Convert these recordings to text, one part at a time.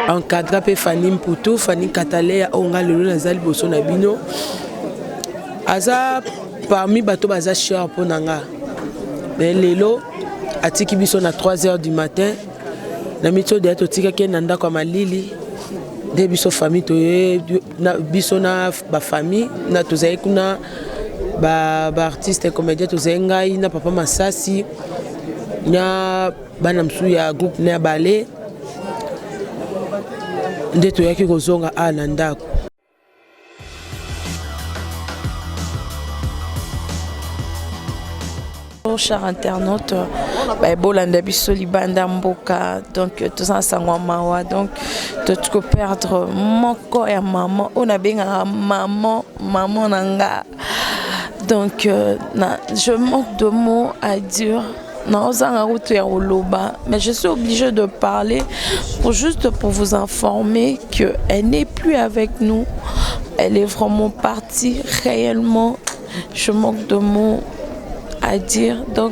encadra pe Fanny Mputu, Fanny Katalea onga lelo nazali boso na bino. Aza parmi bato baza cher pour nanga. Mais lelo atiki biso na 3h du matin. Na mito de to tika ke nanda kwa malili. De biso famille to na biso na ba famille na tozai kuna ba artiste comédien tozai ngai na papa Masasi. Nya bana msu ya groupe na ballet. Ndeto yaki kozonga na ndako. Chers internautes, bolanda biso libanda mboka, donc tous ensemble mawa, donc tu perdre mon corps et maman, on a bien maman nanga, donc je manque de mots à dire. Mais je suis obligée de parler pour vous informer qu'elle n'est plus avec nous. Elle est vraiment partie réellement. Je manque de mots à dire. Donc,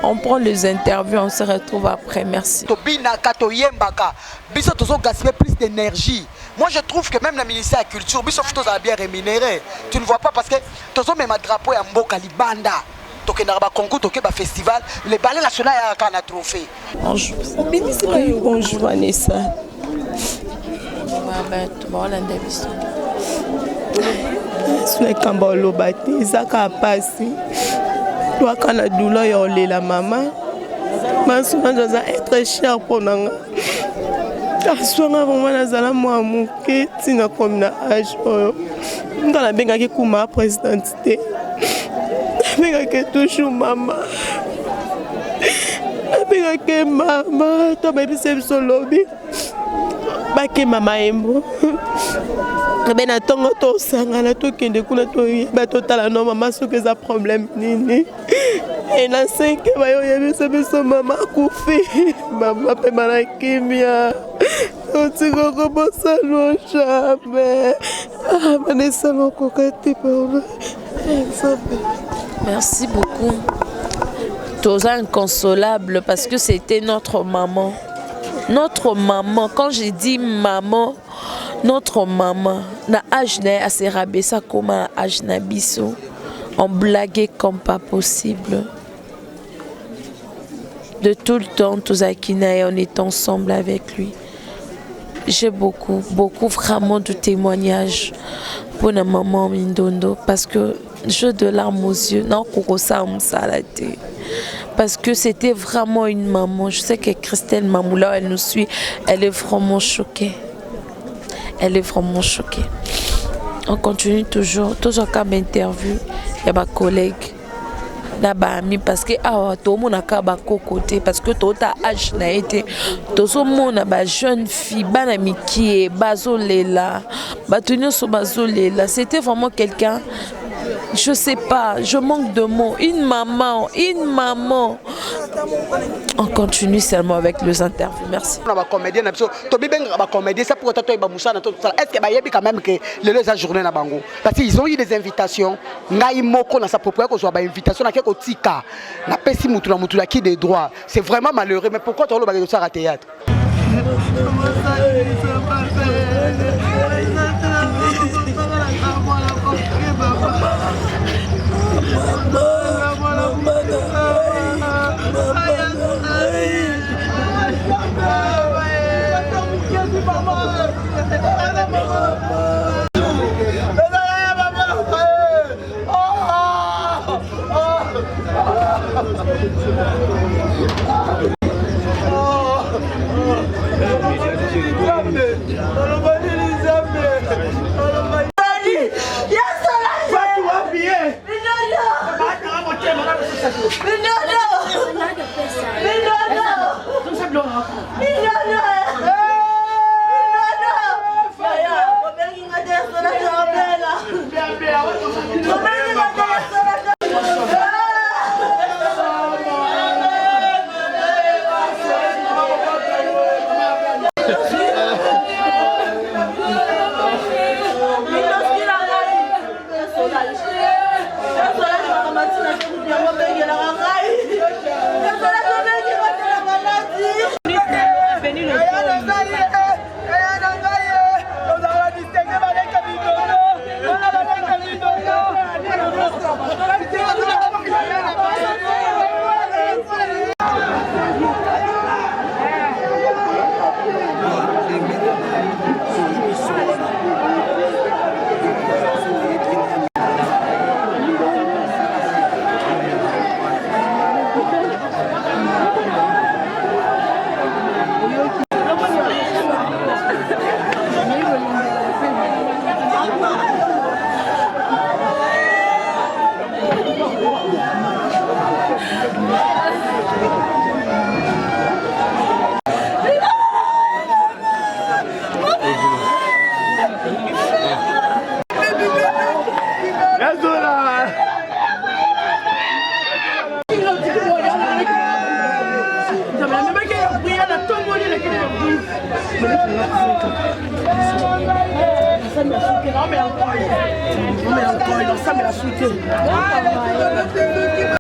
on prend les interviews, on se retrouve après. Merci. Plus d'énergie. Moi, je trouve que même la ministère de la Culture, Bissof a bien rémunéré. Tu ne vois pas parce que tu as même un drapeau à Mboka Libanda. Toké Naraba Congo, Toké ba festival, le ballet national a un trophée. Bonjour Vanessa. C'est quand le bâti, ça a passé. Toi, quand la douleur est la maman, ma soeur doit être cher pour nous. La soeur a vraiment la moi mouké, tu n'as comme na âge. Dans la benga qui kuma présidentité. Que toujours maman. Que maman, toi baby c'est solo bi. Ba que maman embo. Ben atongo to sanga na to kende kuna to ba total non maman so que ça problème nini. Et na 5 ba yo yebi so maman koufi. Maman pe mala kimia. O tigo ko bossa no jamais. Ah Vanessa no kokati pa. Merci beaucoup. Tous inconsolable parce que c'était notre maman. Notre maman, quand j'ai dit maman, notre maman, na ajna a se rabessa comme ajna biso. On blaguait comme pas possible. De tout le temps, tous Akina, on est ensemble avec lui. J'ai beaucoup vraiment de témoignages pour la maman Mindondo parce que j'ai de larmes aux yeux. Non, parce que c'était vraiment une maman. Je sais que Christelle Mamoula, elle nous suit. Elle est vraiment choquée. Elle est vraiment choquée. On continue toujours comme interview. Il y a ma collègue. Parce que tout le monde a côté parce que tout a âge n'a été tout le monde a jeune fille banami qui est bazolela batunyo so bazolela c'était vraiment quelqu'un. Je sais pas, je manque de mots. Une maman. On continue seulement avec les interviews. Merci. Est-ce que quand même que les journée na bango parce qu'ils ont eu des invitations. Ngai moko na sa propre ko zo ba invitation na keko tika na pesi mutu na mutu qui des droits. C'est vraiment malheureux mais pourquoi tu as le ça à théâtre?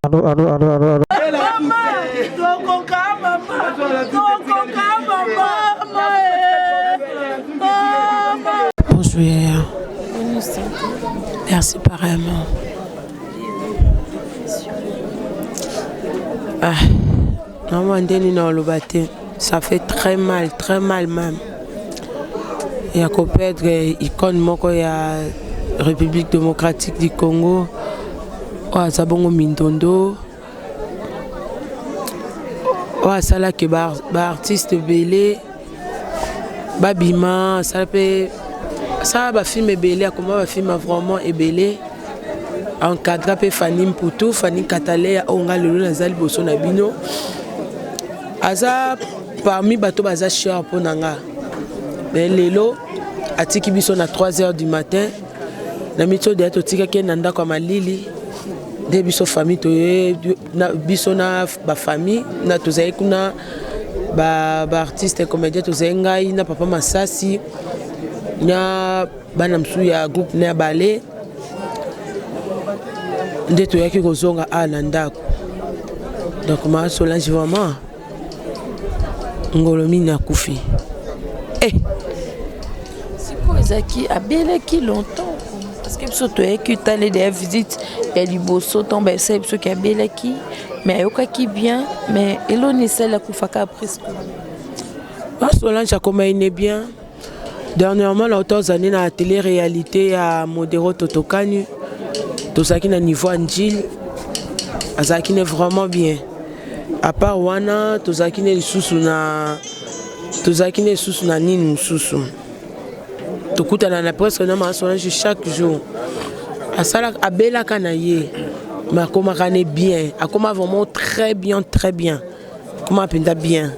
Allô. Bonjour. Merci pareillement. Ça fait très mal même. Il y a peut-être icône moko ya République démocratique du Congo. Zabongo Mindondo. Ça que artiste belé babima ça peut ça ba film belé comment ba film vraiment belé encadré pe Fanny Mputu Fanny Katalea onga lelo nazali boso na bino aza parmi bato baza cher pour nanga mais lelo atiki biso na 3h du matin na mito de to tika ke nanda kwa malili de biso famille to na biso na ba famille na tozai kuna ba artiste comédien tozai ngai na papa Masasi na bana msu ya groupe na ballet nde to yaki kozonga na ndako donc ma Solange vraiment ngolomi na kufi c'est quoi ezaki abelaki longtemps parce que surtout que tu as des visites et du bosso tombe c'est ce qui abelaki mais yokaki bien mais eloni celle ku faka presque Solange a comme il est bien dernièrement l'auteur années na télé-réalité à Modéro Totokani tozaki na niveau Angil azaki ne vraiment bien à part wana tozaki ne lisusu na nini mususu tokutana na presque na Solange chaque jour asala abelaka na ye mais akomaka ne bien akoma vraiment très bien comment apenda bien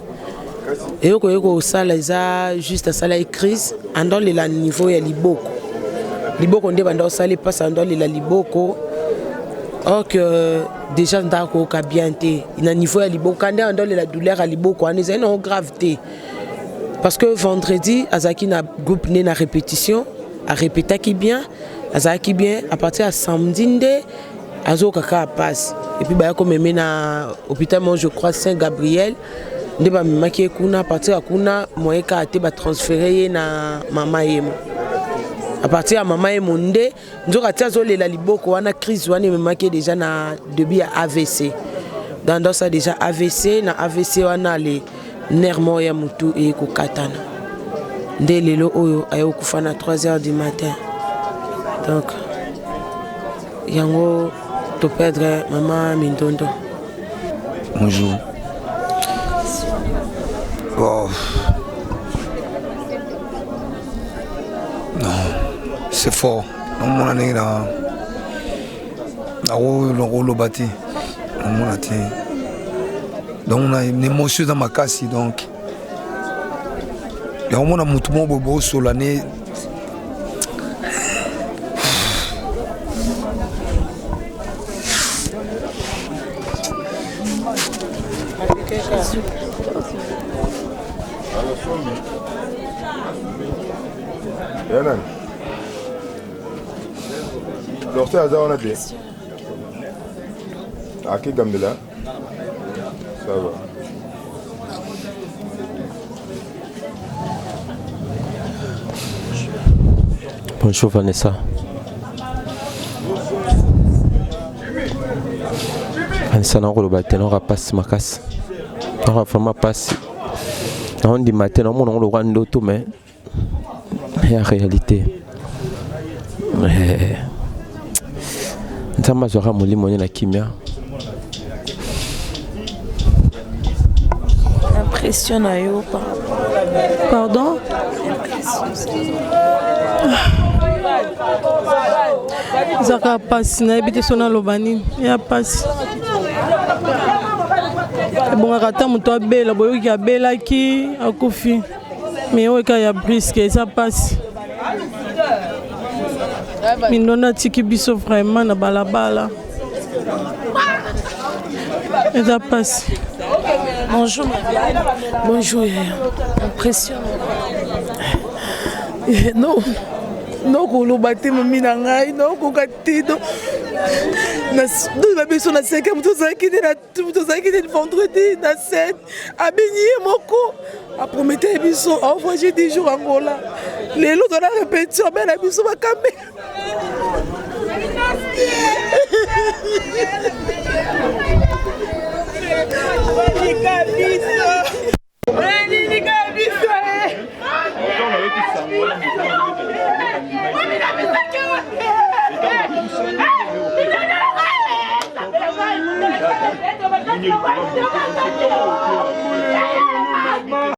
et yoko sala eza juste asala crise andon le niveau ya liboko nde banda osala passe andon le liboko or que déjà ndako ka bien te na niveau ya liboko kande andon la douleur à liboko ane eza non gravité parce que vendredi azaki na groupe né na répétition a répété qui bien azaki bien à partir à samedi nde azo kaka passe et puis ba comme même na hôpital moi je crois Saint-Gabriel nde ba maki kuna à partir à kuna moyen ka te ba transférer na mama yemo à partir à mama yemo nde nzoka tia zo lela liboko wana crise wana maki déjà na début à AVC dans ça déjà AVC na AVC wana les nerfs ya mutu et kokatana nde lelo oyo ayo kufa na 3h du matin donc yango to perdre maman Mindondo. Bonjour. Oh. Non, c'est fort. Mon année là, le rôle bâti. Donc on a une émotion dans ma casse donc. Il y a un moment où tout le monde bobo sur l'année. Yanan. Docteur Aza on a dit. Aki Gambela. Ça va. Bonjour Vanessa. Vanessa n'a pas de passe ma casse. On vraiment passe. On dit matin on le rend d'auto mais il y a réalité. Ça m'a joué à mon lit la kimia. Impression à yo par rapport. Pardon? Zaka passe na ebite sona lobani ya passe. Bon rata muto abela boyo ki abela ki akufi. Mais oyo ka ya brisque ça passe. Minona tiki biso vraiment na balabala. Et ça passe. Bonjour. Bonjour. Impression. Non. nakoloba te mami na ngai nakoka te babiso na 5 moto ozalaki te vendredi na 7 abenyi ye moko apromete ya biso envoyé 10 jours angola lelo tona répétition be na biso bakambe